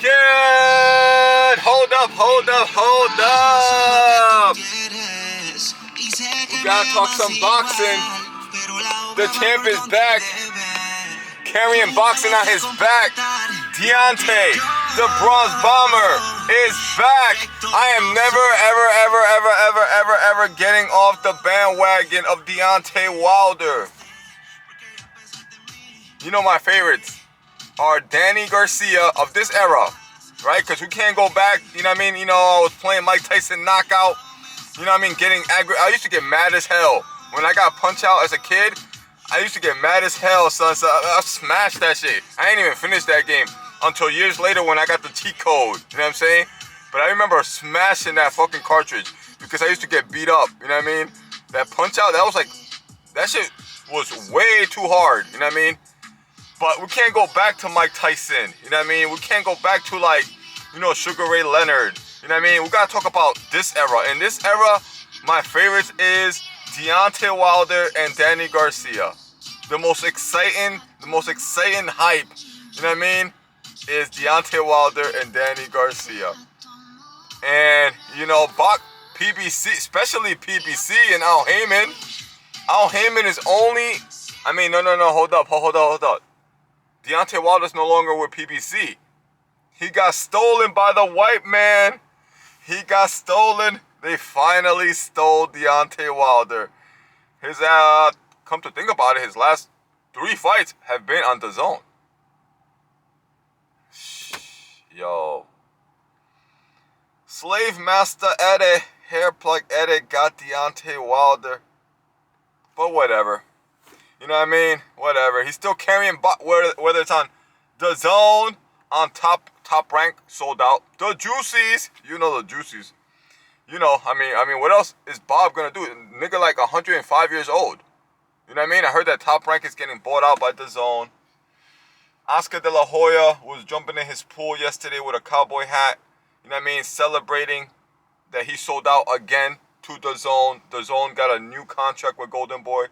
Good! Hold up. We gotta talk some boxing. The champ is back. Carrying boxing on his back. Deontay, the Bronze Bomber, is back. I am never getting off the bandwagon of Deontay Wilder. You know my favorites are Danny Garcia of this era, right? Because we can't go back, you know what I mean? You know, I was playing Mike Tyson knockout, you know what I mean? Getting angry. I used to get mad as hell. When I got punched out as a kid, I used to get mad as hell, son. So I smashed that shit. I ain't even finished that game until years later when I got the cheat code, you know what I'm saying? But I remember smashing that fucking cartridge because I used to get beat up, you know what I mean? That punch out, that was like, that shit was way too hard, you know what I mean? But we can't go back to Mike Tyson, you know what I mean? We can't go back to like, you know, Sugar Ray Leonard, you know what I mean? We gotta talk about this era. In this era, my favorites is Deontay Wilder and Danny Garcia. The most exciting hype, you know what I mean, is Deontay Wilder and Danny Garcia. And, you know, PBC, especially PBC and Al Heyman. Al Heyman is only, I mean, no, hold up. Deontay Wilder's no longer with PBC. He got stolen by the white man. He got stolen. They finally stole Deontay Wilder. His, come to think about it, his last 3 fights have been on DAZN. Yo. Slave Master Eddie, Hair Plug Eddie got Deontay Wilder. But whatever. You know what I mean? Whatever. He's still carrying, whether it's on DAZN, on top rank, sold out. The Juicies, you know the Juicies. You know, I mean, what else is Bob gonna do? Nigga like 105 years old. You know what I mean? I heard that Top Rank is getting bought out by DAZN. Oscar De La Hoya was jumping in his pool yesterday with a cowboy hat. You know what I mean? Celebrating that he sold out again to DAZN. DAZN got a new contract with Golden Boy.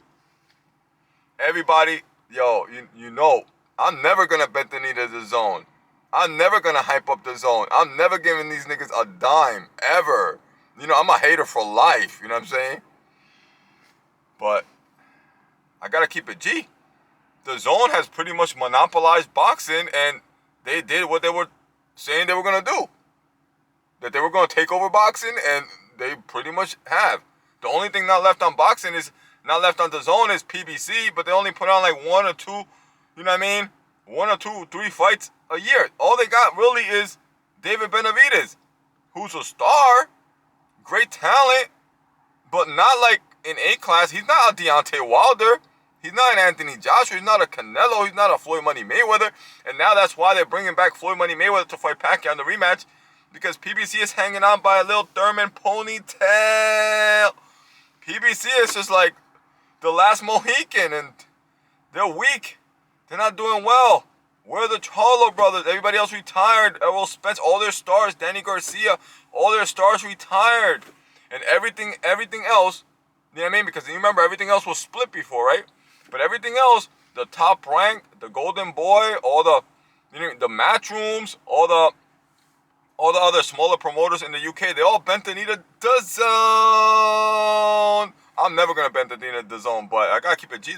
Everybody, yo, you know, I'm never gonna bet the knee to DAZN. I'm never gonna hype up DAZN. I'm never giving these niggas a dime, ever. You know, I'm a hater for life, you know what I'm saying? But I gotta keep it G. DAZN has pretty much monopolized boxing, and they did what they were saying they were gonna do. That they were gonna take over boxing, and they pretty much have. The only thing not left on boxing is, not left on DAZN is PBC, but they only put on like 1 or 2, you know what I mean? 1 or 2, 3 fights a year. All they got really is David Benavidez, who's a star, great talent, but not like in A-class. He's not a Deontay Wilder. He's not an Anthony Joshua. He's not a Canelo. He's not a Floyd Money Mayweather. And now that's why they're bringing back Floyd Money Mayweather to fight Pacquiao in the rematch, because PBC is hanging on by a little Thurman ponytail. PBC is just like the last Mohican, and they're weak. They're not doing well. Where are the Charlo brothers? Everybody else retired. Errol Spence, all their stars. Danny Garcia, all their stars retired. And everything else, you know what I mean? Because you remember, everything else was split before, right? But everything else, the Top Rank, the Golden Boy, all the, you know, the Matchrooms, all the other smaller promoters in the UK, they all bent the knee to DAZN. I'm never gonna bend the knee to DAZN, but I gotta keep it G.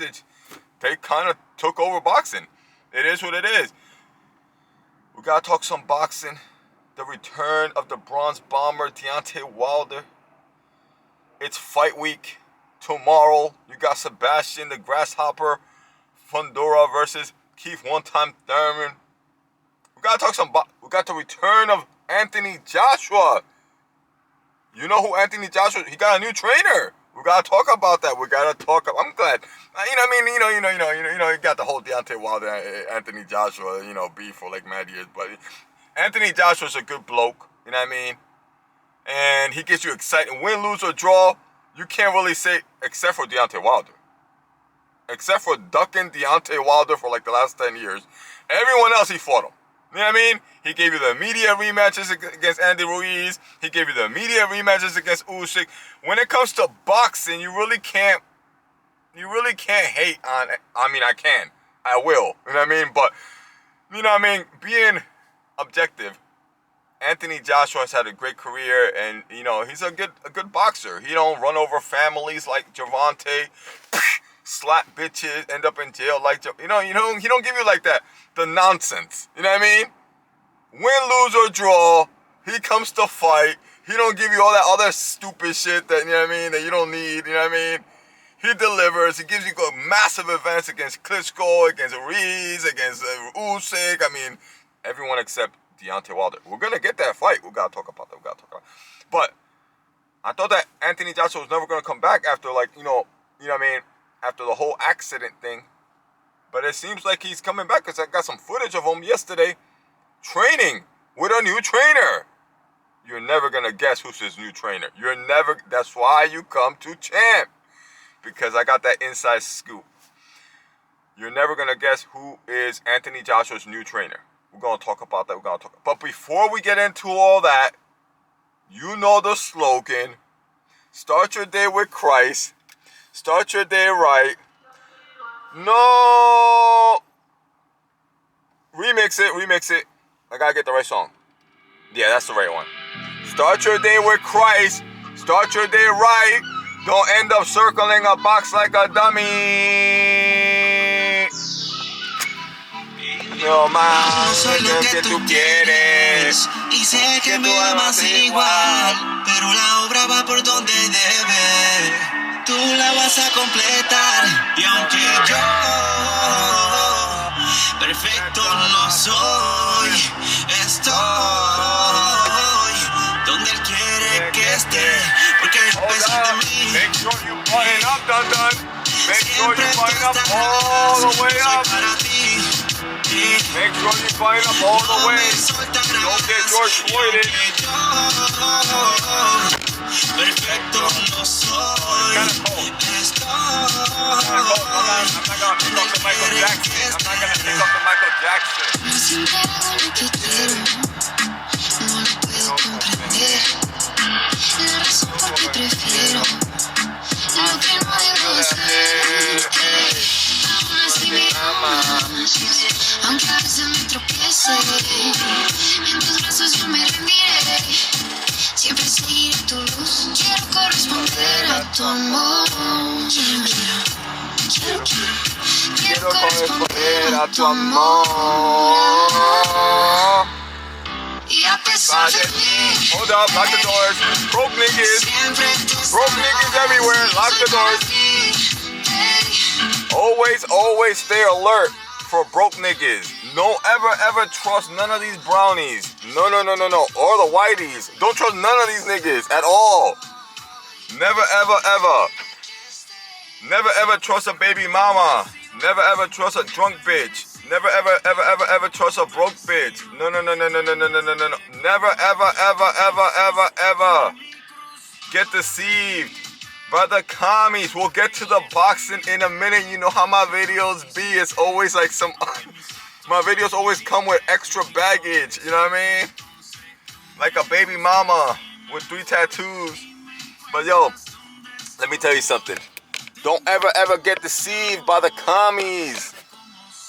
They kind of took over boxing. It is what it is. We gotta talk some boxing. The return of the Bronze Bomber, Deontay Wilder. It's fight week. Tomorrow, you got Sebastian the Grasshopper Fundora versus Keith One-Time Thurman. We gotta talk some we got the return of Anthony Joshua. You know who Anthony Joshua? He got a new trainer. We gotta talk about that. We gotta talk. I'm glad. You know what I mean? You got the whole Deontay Wilder, Anthony Joshua, you know, beef for like mad years. But Anthony Joshua's a good bloke. You know what I mean? And he gets you excited. Win, lose, or draw, you can't really say, except for Deontay Wilder. Except for ducking Deontay Wilder for like the last 10 years. Everyone else, he fought him. You know what I mean? He gave you the immediate rematches against Andy Ruiz. He gave you the immediate rematches against Usyk. When it comes to boxing, you really can't hate on it. I mean, I can. I will. You know what I mean? But, you know what I mean? Being objective, Anthony Joshua has had a great career, and you know he's a good boxer. He don't run over families like Gervonta, slap bitches, end up in jail like he don't give you like that the nonsense. You know what I mean? Win, lose or draw, he comes to fight. He don't give you all that other stupid shit that, you know what I mean, that you don't need. You know what I mean? He delivers. He gives you massive events against Klitschko, against Ruiz, against Usyk. I mean, everyone except Deontay Wilder. We're going to get that fight. We got to talk about that. But I thought that Anthony Joshua was never going to come back after, like, you know what I mean, after the whole accident thing. But it seems like he's coming back because I got some footage of him yesterday training with a new trainer. You're never going to guess who's his new trainer. That's why you come to Champ. Because I got that inside scoop. You're never going to guess who is Anthony Joshua's new trainer. We're going to talk about that. But before we get into all that, you know the slogan. Start your day with Christ. Start your day right. No. Remix it. I got to get the right song. Yeah, that's the right one. Start your day with Christ. Start your day right. Don't end up circling a box like a dummy. No más, soy lo que tú quieres y sé que me amas igual, pero la obra va por donde debe. Tú la vas a completar y aunque yo perfecto no soy, estoy donde Él quiere que esté, porque después de mí. Make sure you button up, done. Make sure you button up all the way up. Make sure you button up all the way. Don't get George Floyded. Perfecto no soy. Kind of cold. I'm not gonna pick up the Michael Jackson. Siempre hago lo que quiero, no lo puedo comprender. La razón por qué prefiero lo que no debo hacer. Aún así me amas, aunque a veces me tropiece. En tus brazos yo me rendiré. Siempre seguiré tu luz. Quiero corresponder a tu amor. Quiero corresponder a tu amor. Y a pesar de mí. Hold up, lock the doors. Broke niggas everywhere. Lock the doors. Always stay alert for broke niggas. Don't ever trust none of these brownies. No. Or the whiteys. Don't trust none of these niggas at all. Never ever trust a baby mama. Never ever trust a drunk bitch. Never ever trust a broke bitch. No. Never ever get deceived by the commies. We'll get to the boxing in a minute. You know how my videos be. It's always like my videos always come with extra baggage. You know what I mean? Like a baby mama with 3 tattoos. But yo, let me tell you something. Don't ever get deceived by the commies.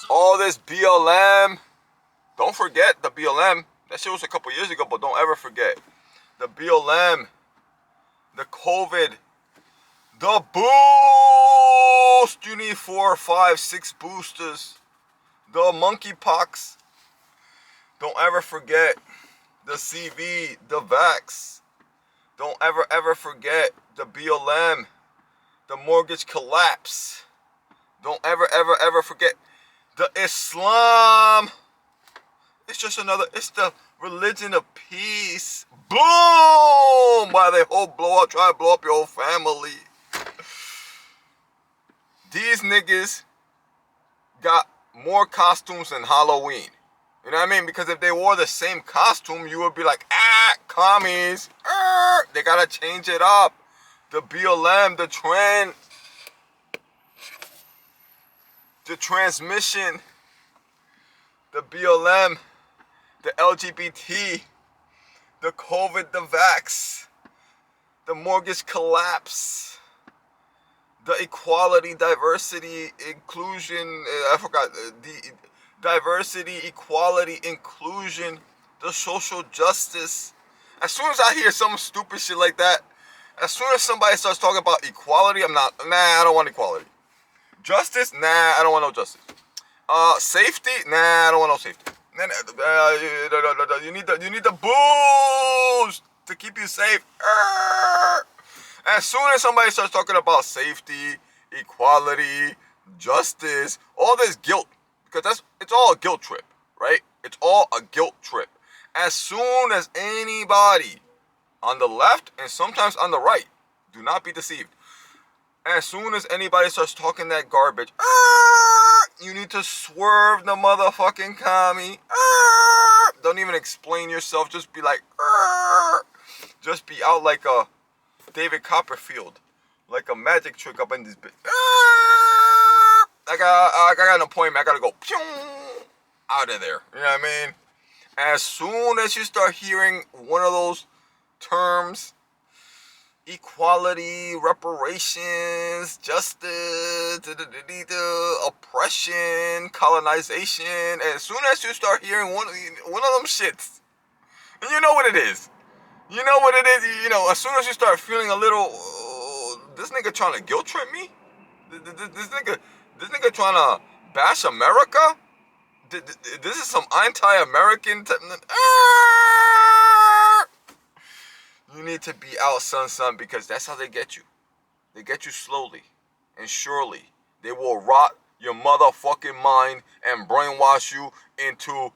All this BLM. Don't forget the BLM. That shit was a couple years ago, but don't ever forget. The BLM. The COVID. The boost. You need 4, 5, 6 boosters. The monkeypox. Don't ever forget the CV. The vax. Don't ever forget the BLM. The mortgage collapse. Don't ever forget the Islam. It's just it's the religion of peace. Boom! While they try to blow up your whole family. These niggas got more costumes than Halloween. You know what I mean? Because if they wore the same costume, you would be like, commies. They gotta change it up. The BLM, the transmission, the BLM, the LGBT, the COVID, the vax, the mortgage collapse, the equality, diversity, inclusion, the diversity, equality, inclusion, the social justice. As soon as I hear some stupid shit like that, as soon as somebody starts talking about equality, I'm not, nah, I don't want equality. Justice, nah, I don't want no justice. Safety, nah, I don't want no safety. You need the boost to keep you safe. As soon as somebody starts talking about safety, equality, justice, all this guilt, because it's all a guilt trip, right? It's all a guilt trip. As soon as anybody on the left and sometimes on the right, do not be deceived. As soon as anybody starts talking that garbage, you need to swerve the motherfucking commie. Don't even explain yourself. Just be like, just be out like a David Copperfield, like a magic trick up in this bitch. I got an appointment. I gotta go out of there. You know what I mean? As soon as you start hearing one of those terms, equality, reparations, justice, oppression, colonization, as soon as you start hearing one of them shits, and you know what it is. You know what it is. You know, as soon as you start feeling a little, this nigga trying to guilt trip me? This nigga trying to bash America? This is some anti-American You need to be out, son, because that's how they get you. They get you slowly and surely. They will rot your motherfucking mind and brainwash you to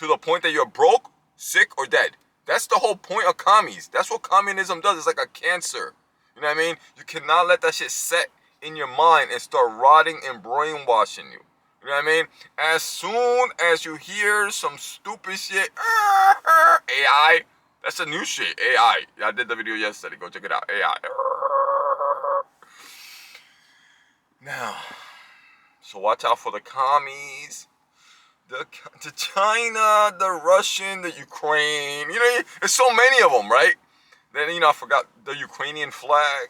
the point that you're broke, sick, or dead. That's the whole point of commies. That's what communism does. It's like a cancer. You know what I mean? You cannot let that shit set in your mind and start rotting and brainwashing you. You know what I mean? As soon as you hear some stupid shit, AI, that's the new shit, AI. I did the video yesterday. Go check it out, AI. Now, so watch out for the commies, the China, the Russian, the Ukraine. You know, there's so many of them, right? Then, you know, I forgot the Ukrainian flag.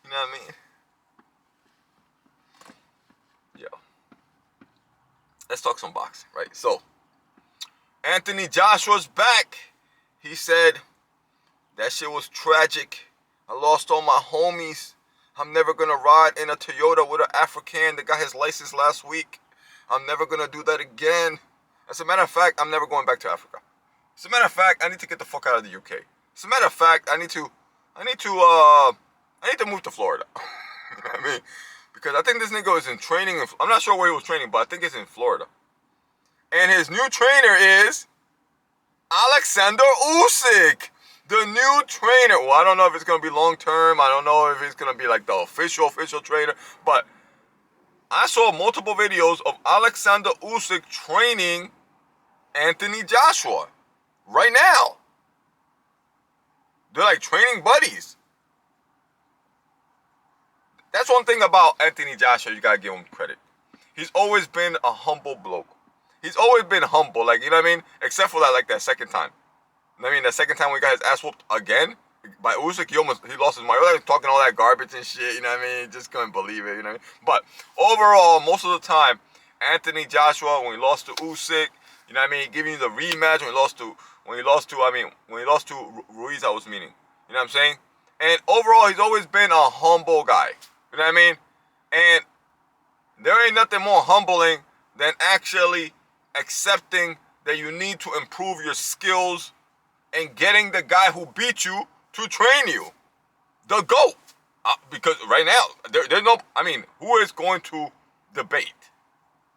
You know what I mean? Yo. Let's talk some boxing, right? So, Anthony Joshua's back. He said, that shit was tragic. I lost all my homies. I'm never going to ride in a Toyota with an African that got his license last week. I'm never going to do that again. As a matter of fact, I'm never going back to Africa. As a matter of fact, I need to get the fuck out of the UK. As a matter of fact, I need to move to Florida. You know what I mean? Because I think this nigga is in training. I'm not sure where he was training, but I think it's in Florida. And his new trainer is Alexander Usyk. The new trainer. Well, I don't know if it's going to be long term. I don't know if it's going to be like the official trainer. But I saw multiple videos of Alexander Usyk training Anthony Joshua right now. They're like training buddies. That's one thing about Anthony Joshua, you gotta give him credit. He's always been a humble bloke. He's always been humble, like, you know what I mean? Except for that second time. You know what I mean? The second time we got his ass whooped again by Usyk, he lost his mind. He was talking all that garbage and shit, you know what I mean? Just couldn't believe it, you know what I mean? But overall, most of the time, Anthony Joshua, when he lost to Usyk, you know what I mean, giving you the rematch when he lost to Ruiz, I was meaning. You know what I'm saying? And overall, he's always been a humble guy. You know what I mean? And there ain't nothing more humbling than actually accepting that you need to improve your skills and getting the guy who beat you to train you. The GOAT. Because right now, there's no, I mean, who is going to debate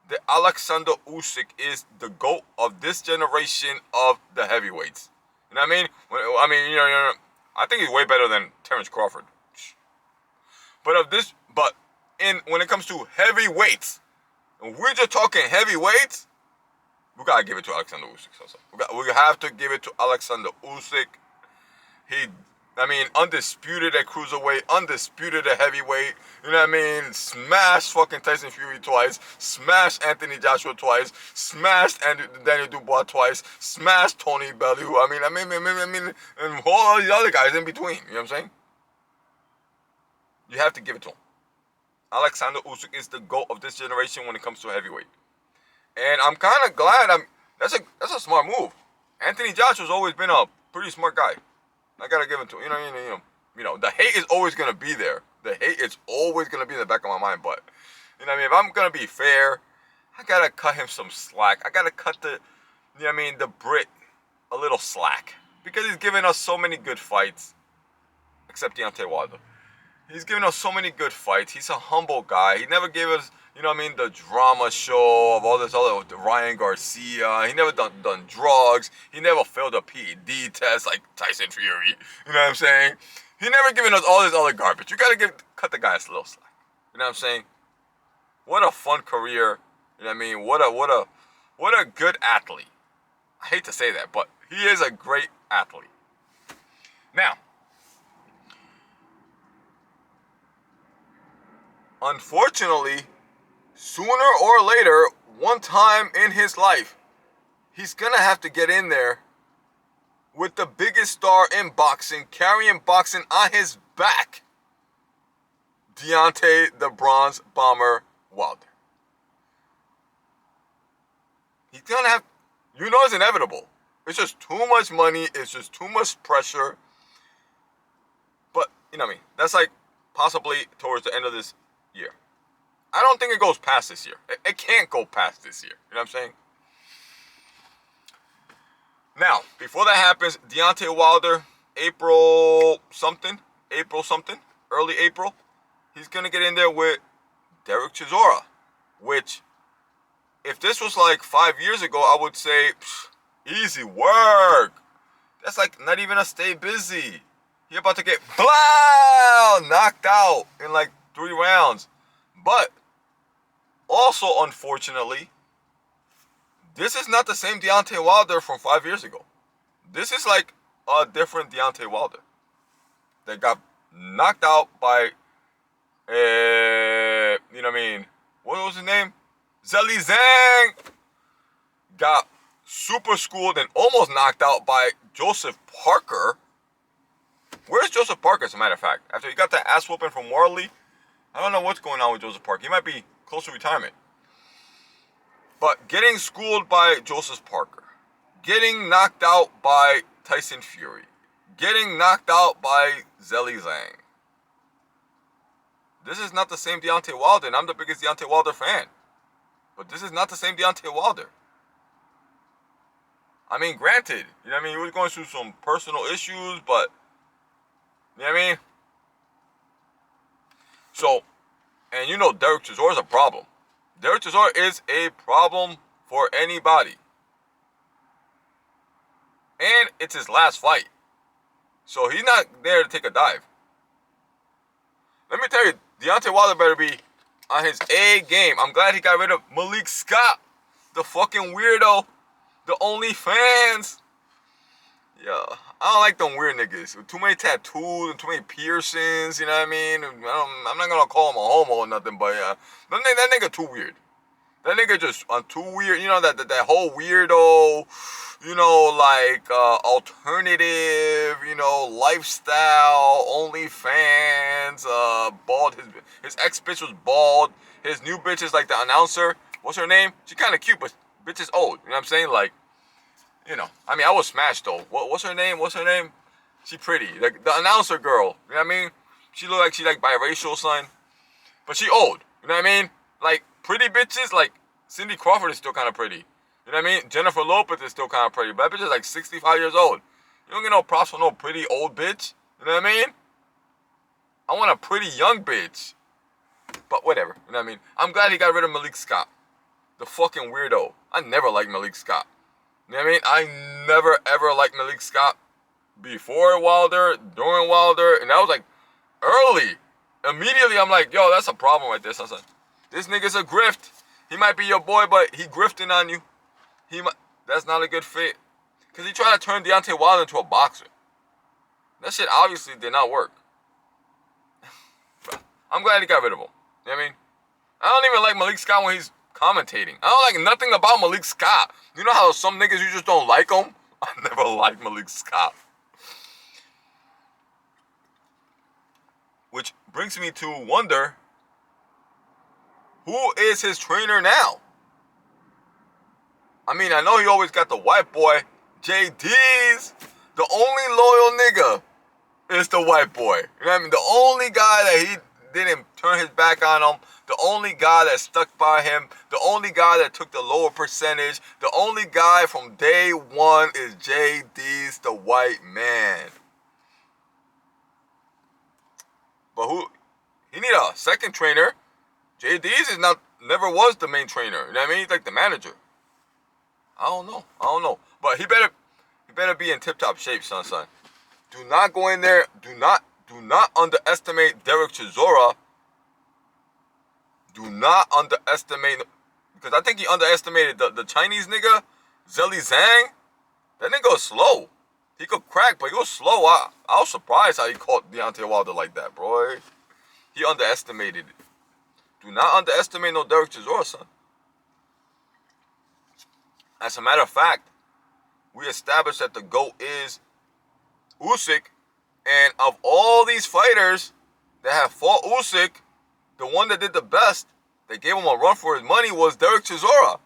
that Alexander Usyk is the GOAT of this generation of the heavyweights? You know what I mean? I think he's way better than Terrence Crawford. When it comes to heavyweights, and we're just talking heavyweights, we gotta give it to Alexander Usyk. We have to give it to Alexander Usyk. Undisputed at cruiserweight, undisputed at heavyweight. You know what I mean? Smashed fucking Tyson Fury twice, smashed Anthony Joshua twice, smashed Daniel Dubois twice, smashed Tony Bellew. And all these other guys in between. You know what I'm saying? You have to give it to him. Alexander Usyk is the GOAT of this generation when it comes to heavyweight. And I'm kind of glad That's a smart move. Anthony Joshua's always been a pretty smart guy. I gotta give it to him. The hate is always gonna be there. The hate is always gonna be in the back of my mind. But if I'm gonna be fair, I gotta cut him some slack. I gotta cut the Brit a little slack because he's given us so many good fights. Except Deontay Wilder. He's given us so many good fights. He's a humble guy. He never gave us, the drama show of all this other with Ryan Garcia. He never done drugs. He never failed a PED test like Tyson Fury. You know what I'm saying? He never given us all this other garbage. You gotta cut the guy a little slack. You know what I'm saying? What a fun career. You know what I mean? What a good athlete. I hate to say that, but he is a great athlete. Now, unfortunately, sooner or later, one time in his life, he's gonna have to get in there with the biggest star in boxing, carrying boxing on his back, Deontay the Bronze Bomber Wilder. He's gonna have, it's inevitable. It's just too much money, it's just too much pressure. But, that's like possibly towards the end of this year. I don't think it goes past this year. It can't go past this year. You know what I'm saying? Now, before that happens, Deontay Wilder, April something, early April, he's going to get in there with Derek Chisora, which, if this was like 5 years ago, I would say, easy work. That's like not even a stay busy. You're about to get knocked out in like 3 rounds. But also, unfortunately, this is not the same Deontay Wilder from 5 years ago. This is like a different Deontay Wilder that got knocked out by, what was his name? Zhilei Zhang. Got super schooled and almost knocked out by Joseph Parker. Where's Joseph Parker, as a matter of fact? After he got that ass whooping from Warley, I don't know what's going on with Joseph Parker. He might be close to retirement. But getting schooled by Joseph Parker, getting knocked out by Tyson Fury, getting knocked out by Zhilei Zhang. This is not the same Deontay Wilder, and I'm the biggest Deontay Wilder fan. But this is not the same Deontay Wilder. I mean, granted, he was going through some personal issues, but, you know what I mean? So, and Derek Chisora is a problem. Derek Chisora is a problem for anybody. And it's his last fight. So he's not there to take a dive. Let me tell you, Deontay Wilder better be on his A game. I'm glad he got rid of Malik Scott, the fucking weirdo, the OnlyFans. Yeah, I don't like them weird niggas with too many tattoos and too many piercings. You know what I mean? I'm not gonna call him a homo or nothing, but that nigga too weird. That nigga just too weird. That whole weirdo, alternative, lifestyle, OnlyFans, bald. His ex bitch was bald. His new bitch is like the announcer. What's her name? She kind of cute, but bitch is old. You know what I'm saying? Like, I was smashed though. What's her name? She pretty. Like the announcer girl. You know what I mean? She look like she like biracial, son. But she old. You know what I mean? Like pretty bitches, like Cindy Crawford is still kind of pretty. You know what I mean? Jennifer Lopez is still kind of pretty. But that bitch is like 65 years old. You don't get no props for no pretty old bitch. You know what I mean? I want a pretty young bitch. But whatever. You know what I mean? I'm glad he got rid of Malik Scott. The fucking weirdo. I never liked Malik Scott. You know what I mean? I never ever liked Malik Scott before Wilder, during Wilder, and that was like early. Immediately I'm like, yo, that's a problem right there, son. This nigga's a grift. He might be your boy, but he grifting on you. That's not a good fit. Because he tried to turn Deontay Wilder into a boxer. That shit obviously did not work. I'm glad he got rid of him. You know what I mean? I don't even like Malik Scott when he's commentating. I don't like nothing about Malik Scott. You know how some niggas you just don't like him? I never liked Malik Scott. Which brings me to wonder, who is his trainer now? I mean, I know he always got the white boy, JD's. The only loyal nigga is the white boy. You know what I mean? The only guy that he didn't turn his back on him, the only guy that stuck by him, the only guy that took the lower percentage, the only guy from day one is JD's the white man. But he need a second trainer. JD's is never was the main trainer. You know what I mean? He's like the manager. I don't know. But he better be in tip-top shape, son. Do not go in there. Do not underestimate Derek Chisora. Do not underestimate, because I think he underestimated the Chinese nigga, DAZN. That nigga was slow. He could crack, but he was slow. I was surprised how he caught Deontay Wilder like that, bro. He underestimated it. Do not underestimate no Derek Chisora, son. As a matter of fact, we established that the GOAT is Usyk, and of all these fighters that have fought Usyk, the one that did the best, that gave him a run for his money, was Derek Chisora.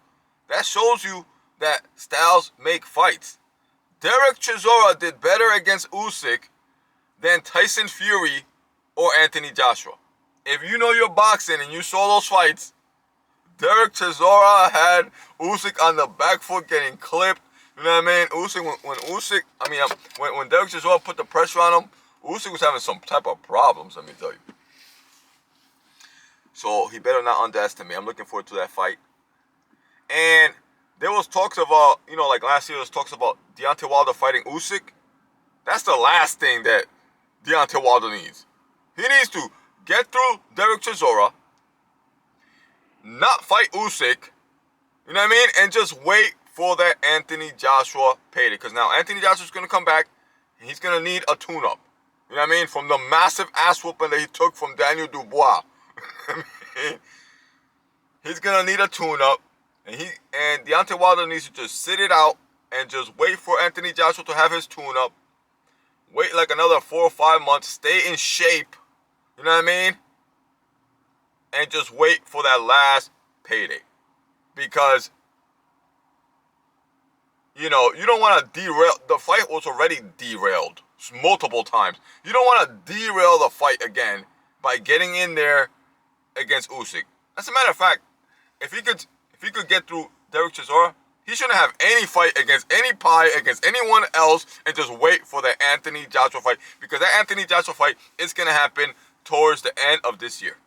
That shows you that styles make fights. Derek Chisora did better against Usyk than Tyson Fury or Anthony Joshua. If you know your boxing and you saw those fights, Derek Chisora had Usyk on the back foot getting clipped. You know what I mean? When Derek Chisora put the pressure on him, Usyk was having some type of problems, let me tell you. So he better not underestimate. I'm looking forward to that fight. And there was talks of, like last year, there was talks about Deontay Wilder fighting Usyk. That's the last thing that Deontay Wilder needs. He needs to get through Derek Chisora, not fight Usyk, you know what I mean? And just wait for that Anthony Joshua payday. Because now Anthony Joshua's going to come back. And he's going to need a tune-up. You know what I mean? From the massive ass whooping that he took from Daniel Dubois. He's going to need a tune-up. And Deontay Wilder needs to just sit it out and just wait for Anthony Joshua to have his tune-up. Wait like another 4 or 5 months. Stay in shape. You know what I mean? And just wait for that last payday. Because, you don't want to derail. The fight was already derailed multiple times. You don't want to derail the fight again by getting in there against Usyk. As a matter of fact, if he could get through Derek Chisora, he shouldn't have any fight against anyone else, and just wait for the Anthony Joshua fight. Because that Anthony Joshua fight is going to happen towards the end of this year.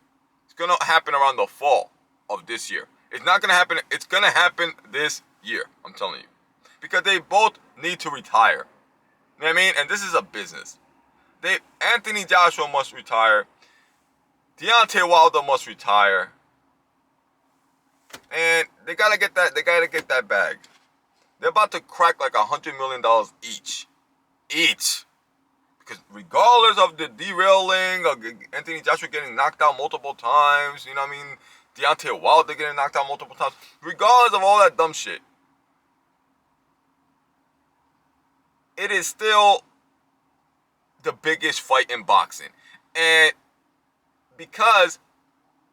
It's going to happen around the fall of this year. It's not going to happen. It's going to happen this year. I'm telling you. Because they both need to retire. You know what I mean? And this is a business. Anthony Joshua must retire. Deontay Wilder must retire. And they gotta get that bag. They're about to crack like $100 million each. Because regardless of the derailing, of Anthony Joshua getting knocked out multiple times, you know what I mean? Deontay Wilder getting knocked out multiple times. Regardless of all that dumb shit, it is still the biggest fight in boxing. And because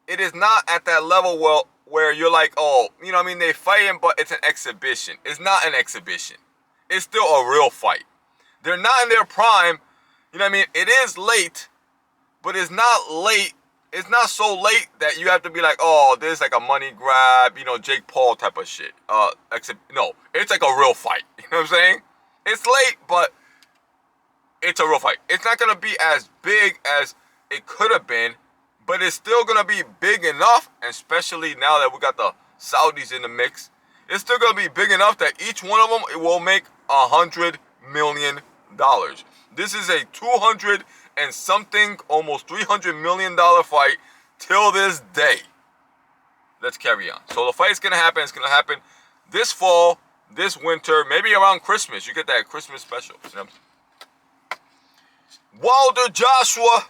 it is not at that level where you're like, oh, you know what I mean? They fighting, but it's an exhibition. It's not an exhibition. It's still a real fight. They're not in their prime. You know what I mean? It is late, but it's not late. It's not so late that you have to be like, oh, this is like a money grab, Jake Paul type of shit. No, it's like a real fight. You know what I'm saying? It's late, but it's a real fight. It's not going to be as big as it could have been, but it's still going to be big enough, especially now that we got the Saudis in the mix. It's still going to be big enough that each one of them will make $100 million. This is a 200 and something, almost $300 million fight till this day. Let's carry on. So the fight's going to happen. It's going to happen this fall, this winter, maybe around Christmas. You get that Christmas special. You know? Wilder Joshua.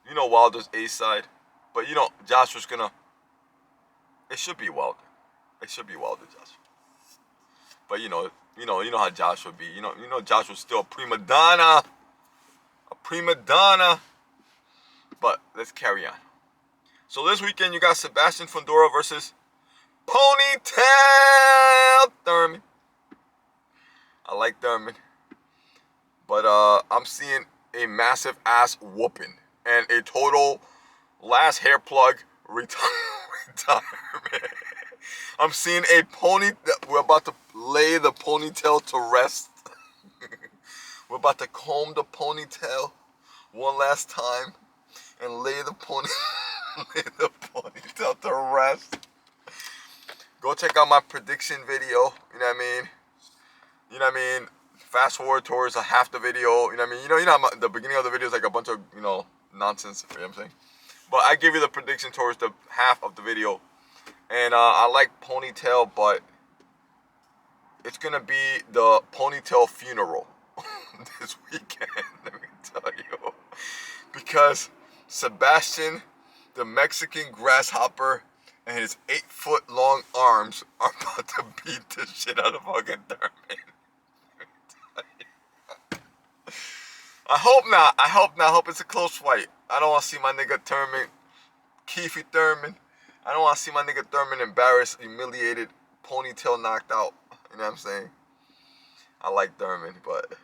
You know Wilder's A-side. But Joshua's going to... It should be Wilder. It should be Wilder Joshua. But you know how Joshua be. You know Joshua's still a prima donna. A prima donna. But let's carry on. So this weekend you got Sebastian Fundora versus Ponytail out, Thurman. I like Thurman. But I'm seeing a massive ass whooping and a total last hair plug retirement. I'm seeing a pony. We're about to lay the ponytail to rest. We're about to comb the ponytail one last time and lay the ponytail to rest. Go check out my prediction video. You know what I mean? You know what I mean? Fast forward towards half the video. You know what I mean? You know the beginning of the video is like a bunch of nonsense. You know what I'm saying? But I give you the prediction towards the half of the video. And I like ponytail, but it's gonna be the ponytail funeral this weekend, let me tell you. Because Sebastian, the Mexican grasshopper, and his 8-foot-long arms are about to beat the shit out of fucking Thurman. I hope not. I hope it's a close fight. I don't want to see my nigga Thurman, Keefy Thurman. I don't want to see my nigga Thurman embarrassed, humiliated, ponytail knocked out. You know what I'm saying? I like Thurman, but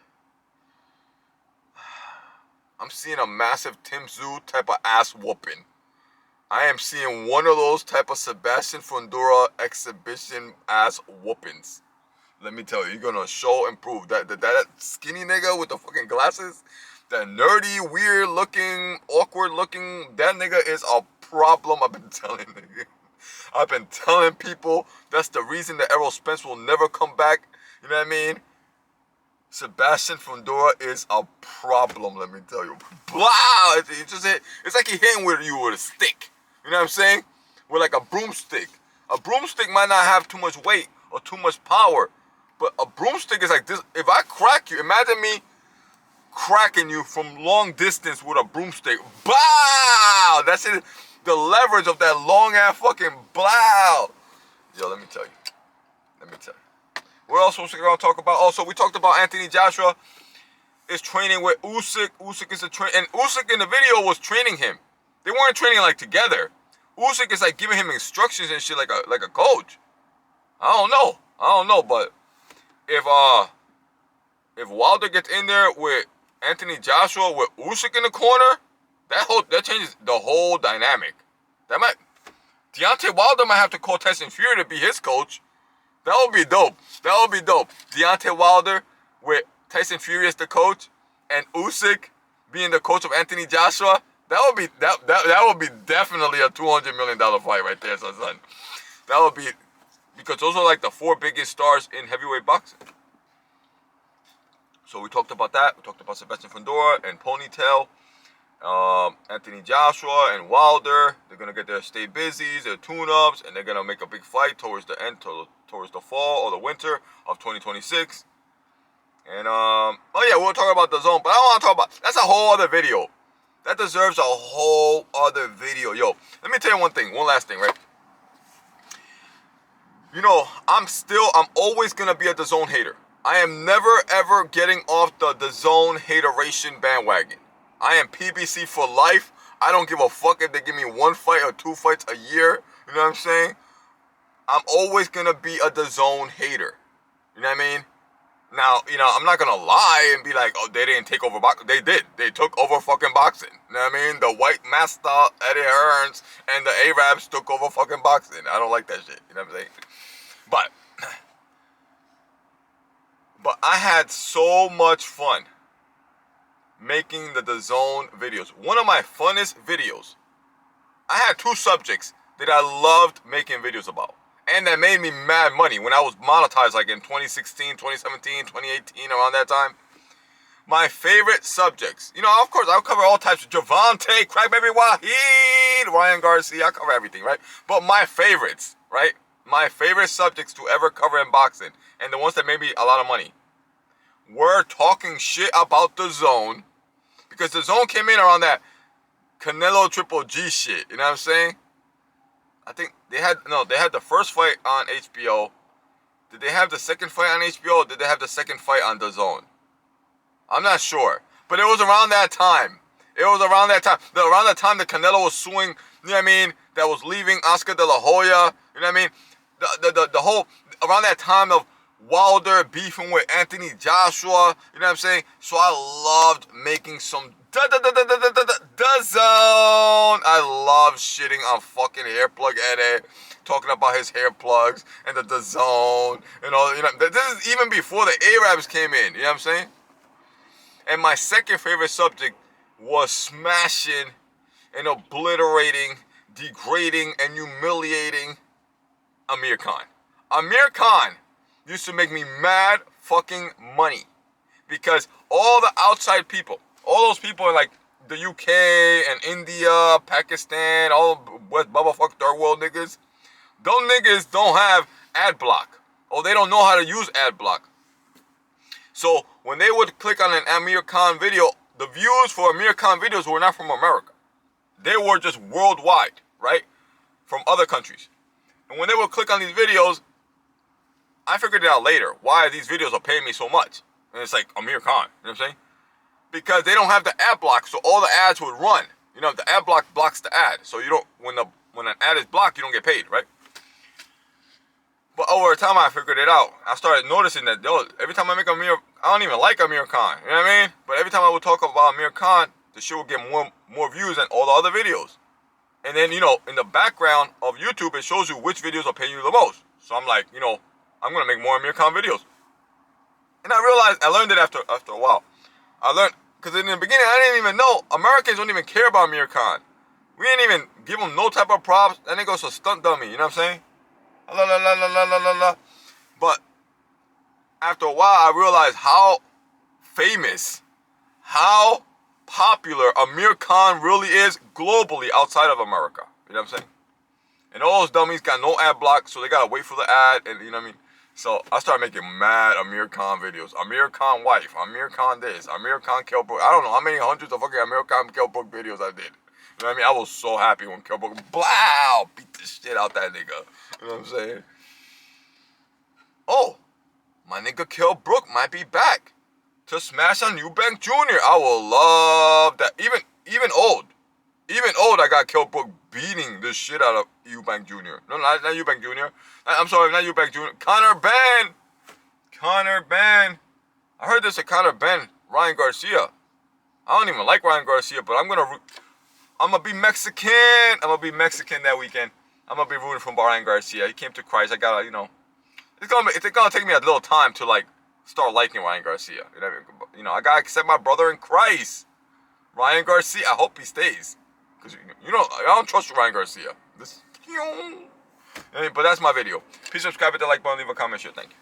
I'm seeing a massive Tim Tszyu type of ass whooping. I am seeing one of those type of Sebastian Fundora exhibition ass whoopings. Let me tell you, you're gonna show and prove that skinny nigga with the fucking glasses, that nerdy, weird looking, awkward looking, that nigga is a problem. I've been telling nigga. I've been telling people that's the reason that Errol Spence will never come back. You know what I mean? Sebastian Fundora is a problem, let me tell you. Wow! It's like he hitting you with a stick. You know what I'm saying? With like a broomstick. A broomstick might not have too much weight or too much power. But a broomstick is like this. If I crack you, imagine me cracking you from long distance with a broomstick. Bow! That's it. The leverage of that long ass fucking blow. Yo, let me tell you. What else was we gonna talk about? Also, we talked about Anthony Joshua is training with Usyk. Usyk is and Usyk in the video was training him. They weren't training like together. Usyk is like giving him instructions and shit like a coach. I don't know, but if Wilder gets in there with Anthony Joshua with Usyk in the corner, that changes the whole dynamic. Deontay Wilder might have to call Tyson Fury to be his coach. That would be dope. Deontay Wilder with Tyson Fury as the coach and Usyk being the coach of Anthony Joshua. That would be definitely a $200 million fight right there, son. That would be, because those are like the 4 biggest stars in heavyweight boxing. So we talked about that. We talked about Sebastian Fundora and Ponytail, Anthony Joshua and Wilder. They're gonna get their stay busies, their tune-ups, and they're gonna make a big fight towards the end, towards the fall or the winter of 2026. And we'll talk about DAZN, but I don't want to talk about. That's a whole other video. That deserves a whole other video. Yo, let me tell you one last thing, right? You know, I'm always gonna be a DAZN hater. I am never ever getting off the DAZN hateration bandwagon. I am PBC for life. I don't give a fuck if they give me 1 fight or 2 fights a year. You know what I'm saying? I'm always gonna be a DAZN hater. You know what I mean? Now, I'm not gonna lie and be like, oh, they didn't take over boxing. They did. They took over fucking boxing. You know what I mean? The white master, Eddie Hearns, and the Arabs took over fucking boxing. I don't like that shit. You know what I'm saying? But I had so much fun making the DAZN videos. One of my funnest videos. I had 2 subjects that I loved making videos about. And that made me mad money when I was monetized like in 2016, 2017, 2018, around that time. My favorite subjects. Of course, I'll cover all types of Javante, Crackbaby Wahid, Ryan Garcia. I cover everything, right? But my favorites, right? My favorite subjects to ever cover in boxing, and the ones that made me a lot of money, were talking shit about DAZN, because DAZN came in around that Canelo Triple G shit. You know what I'm saying? I think they had the first fight on HBO. Did they have the second fight on HBO, or did they have the second fight on DAZN? I'm not sure. But it was around that time. Around the time that Canelo was suing, you know what I mean, that was leaving Oscar De La Hoya, you know what I mean? The whole, around that time of Wilder beefing with Anthony Joshua, you know what I'm saying? So I loved making some DAZN. I love shitting on fucking hair plug edit, talking about his hair plugs and the DAZN and all. You know, this is even before the Arabs came in. You know what I'm saying? And my second favorite subject was smashing and obliterating, degrading, and humiliating Amir Khan. Amir Khan used to make me mad fucking money because all the outside people, all those people in like the UK and India, Pakistan, all West Bubba fuck third world niggas, those niggas don't have ad block, or they don't know how to use ad block. So when they would click on an Amir Khan video, the views for Amir Khan videos were not from America. They were just worldwide, right? From other countries. And when they would click on these videos, I figured it out later why these videos are paying me so much. And it's like Amir Khan, you know what I'm saying? Because they don't have the ad block, so all the ads would run. You know, the ad block blocks the ad. So you don't, when an ad is blocked, you don't get paid, right? But over time, I figured it out. I started noticing that, every time I make Amir, I don't even like Amir Khan, you know what I mean? But every time I would talk about Amir Khan, the shit would get more views than all the other videos. And then, you know, in the background of YouTube, it shows you which videos are paying you the most. So I'm like, you know, I'm going to make more Amir Khan videos. And I learned it after a while. I learned, because in the beginning, I didn't even know, Americans don't even care about Amir Khan. We didn't even give him no type of props. That nigga's a stunt dummy, you know what I'm saying? La la la la la la la. But after a while, I realized how famous, how popular Amir Khan really is globally outside of America. You know what I'm saying? And all those dummies got no ad block, so they gotta wait for the ad, and you know what I mean? So I started making mad Amir Khan videos. Amir Khan wife, Amir Khan this, Amir Khan Kell Brook. I don't know how many hundreds of fucking Amir Khan Kell Brook videos I did. You know what I mean? I was so happy when Kell Brook, blow, beat the shit out that nigga. You know what I'm saying? Oh, my nigga Kell Brook might be back to smash on Eubank Jr. I will love that. Even old, I got Kell Brook beating the shit out of Eubank Jr. No, not Eubank Jr. I'm sorry, not Eubank Jr. Conor Ben. I heard this at Conor Ben, Ryan Garcia. I don't even like Ryan Garcia, but I'm gonna be Mexican. I'm gonna be Mexican that weekend. I'm gonna be rooting for Ryan Garcia. He came to Christ. I gotta, you know, it's gonna take me a little time to like start liking Ryan Garcia. You know, I gotta accept my brother in Christ, Ryan Garcia. I hope he stays, cause you know I don't trust Ryan Garcia. But that's my video. Please subscribe, hit the like button, leave a comment, share. Thank you.